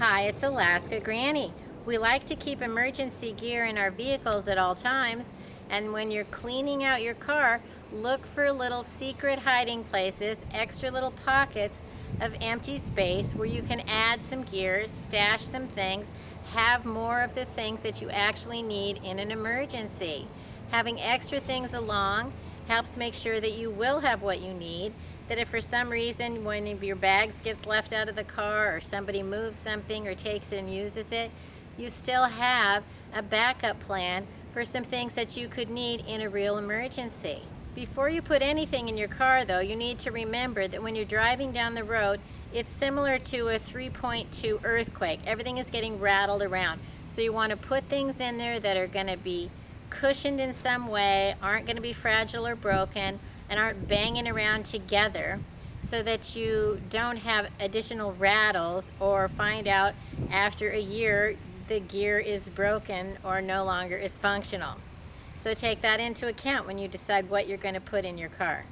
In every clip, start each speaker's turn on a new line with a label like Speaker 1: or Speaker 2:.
Speaker 1: Hi, it's Alaska Granny. We like to keep emergency gear in our vehicles at all times, and when you're cleaning out your car, look for little secret hiding places, extra little pockets of empty space where you can add some gear, stash some things, have more of the things that you actually need in an emergency. Having extra things along helps make sure that you will have what you need, that if for some reason one of your bags gets left out of the car or somebody moves something or takes it and uses it, you still have a backup plan for some things that you could need in a real emergency. Before you put anything in your car though, you need to remember that when you're driving down the road, it's similar to a 3.2 earthquake. Everything is getting rattled around. So you want to put things in there that are going to be cushioned in some way, aren't going to be fragile or broken, and aren't banging around together, so that you don't have additional rattles or find out after a year the gear is broken or no longer is functional. So take that into account when you decide what you're going to put in your car.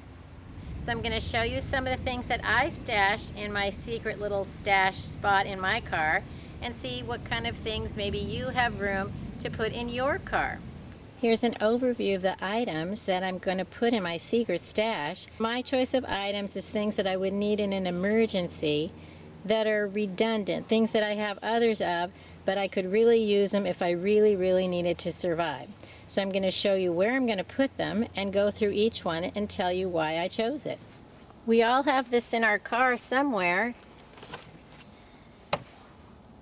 Speaker 1: So I'm going to show you some of the things that I stash in my secret little stash spot in my car, and see what kind of things maybe you have room to put in your car. Here's an overview of the items that I'm going to put in my secret stash. My choice of items is things that I would need in an emergency that are redundant, things that I have others of, but I could really use them if I really needed to survive. So I'm going to show you where I'm going to put them and go through each one and tell you why I chose it. We all have this in our car somewhere.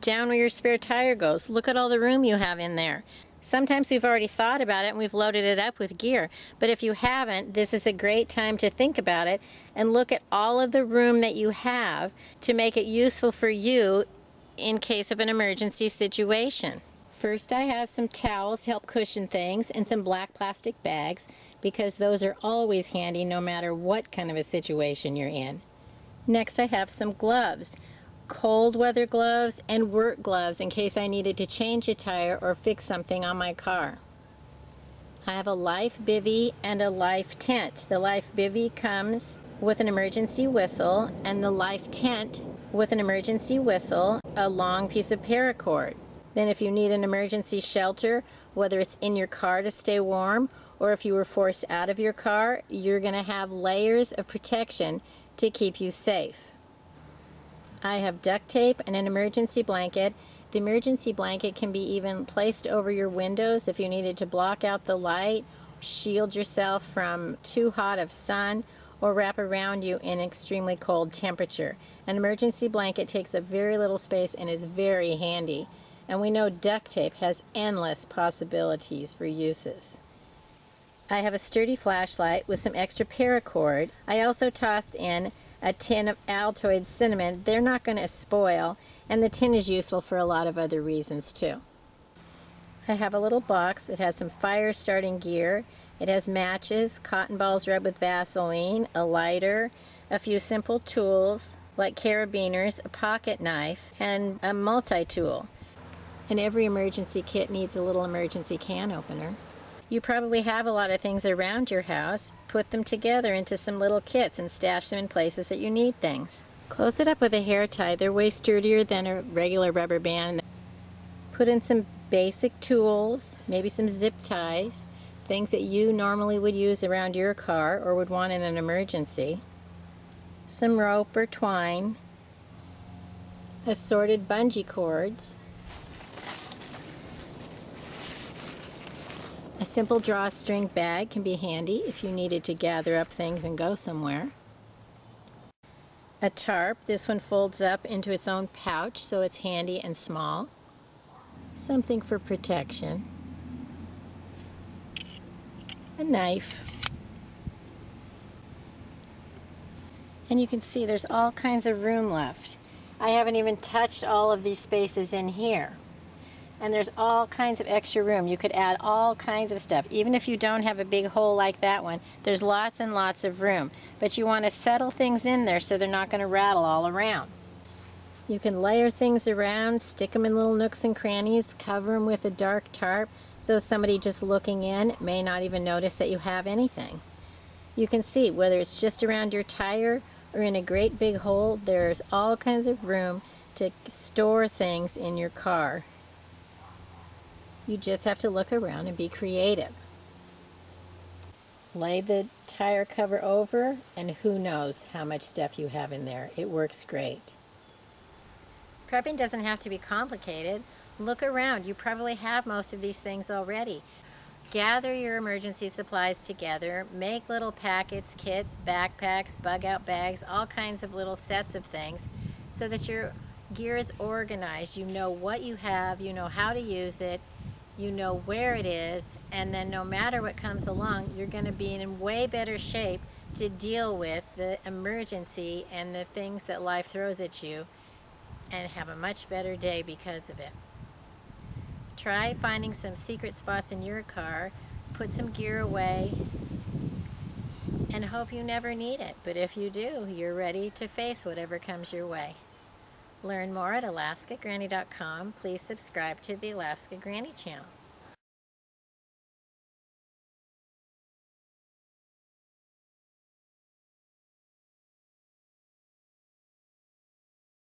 Speaker 1: Down where your spare tire goes. Look at all the room you have in there. Sometimes we've already thought about it and we've loaded it up with gear, but if you haven't, this is a great time to think about it and look at all of the room that you have to make it useful for you in case of an emergency situation. First, I have some towels to help cushion things and some black plastic bags, because those are always handy no matter what kind of a situation you're in. Next, I have some gloves. Cold weather gloves and work gloves in case I needed to change a tire or fix something on my car. I have a life bivvy and a life tent. The life bivvy comes with an emergency whistle, and the life tent with an emergency whistle, a long piece of paracord. Then if you need an emergency shelter, whether it's in your car to stay warm or if you were forced out of your car, you're going to have layers of protection to keep you safe. I have duct tape and an emergency blanket. The emergency blanket can be even placed over your windows if you needed to block out the light, shield yourself from too hot of sun, or wrap around you in extremely cold temperature. An emergency blanket takes up very little space and is very handy. And we know duct tape has endless possibilities for uses. I have a sturdy flashlight with some extra paracord. I also tossed in a tin of Altoid cinnamon. They're not going to spoil, and the tin is useful for a lot of other reasons too. I have a little box. It has some fire starting gear. It has matches, cotton balls rubbed with Vaseline, a lighter, a few simple tools like carabiners, a pocket knife, and a multi-tool. And every emergency kit needs a little emergency can opener. You probably have a lot of things around your house. Put them together into some little kits and stash them in places that you need things. Close it up with a hair tie. They're way sturdier than a regular rubber band. Put in some basic tools, maybe some zip ties, things that you normally would use around your car or would want in an emergency. Some rope or twine, assorted bungee cords, a simple drawstring bag can be handy if you needed to gather up things and go somewhere. A tarp, this one folds up into its own pouch so it's handy and small. Something for protection. A knife. And you can see there's all kinds of room left. I haven't even touched all of these spaces in here. And there's all kinds of extra room. You could add all kinds of stuff. Even if you don't have a big hole like that one, there's lots and lots of room. But you want to settle things in there so they're not going to rattle all around. You can layer things around, stick them in little nooks and crannies, cover them with a dark tarp so somebody just looking in may not even notice that you have anything. You can see whether it's just around your tire or in a great big hole, there's all kinds of room to store things in your car. You just have to look around and be creative. Lay the tire cover over, and who knows how much stuff you have in there. It works great. Prepping doesn't have to be complicated. Look around. You probably have most of these things already. Gather your emergency supplies together. Make little packets, kits, backpacks, bug-out bags, all kinds of little sets of things so that your gear is organized. You know what you have, you know how to use it, you know where it is, and then no matter what comes along, you're going to be in way better shape to deal with the emergency and the things that life throws at you, and have a much better day because of it. Try finding some secret spots in your car, put some gear away, and hope you never need it. But if you do, you're ready to face whatever comes your way. Learn more at alaskagranny.com. Please subscribe to the Alaska Granny channel.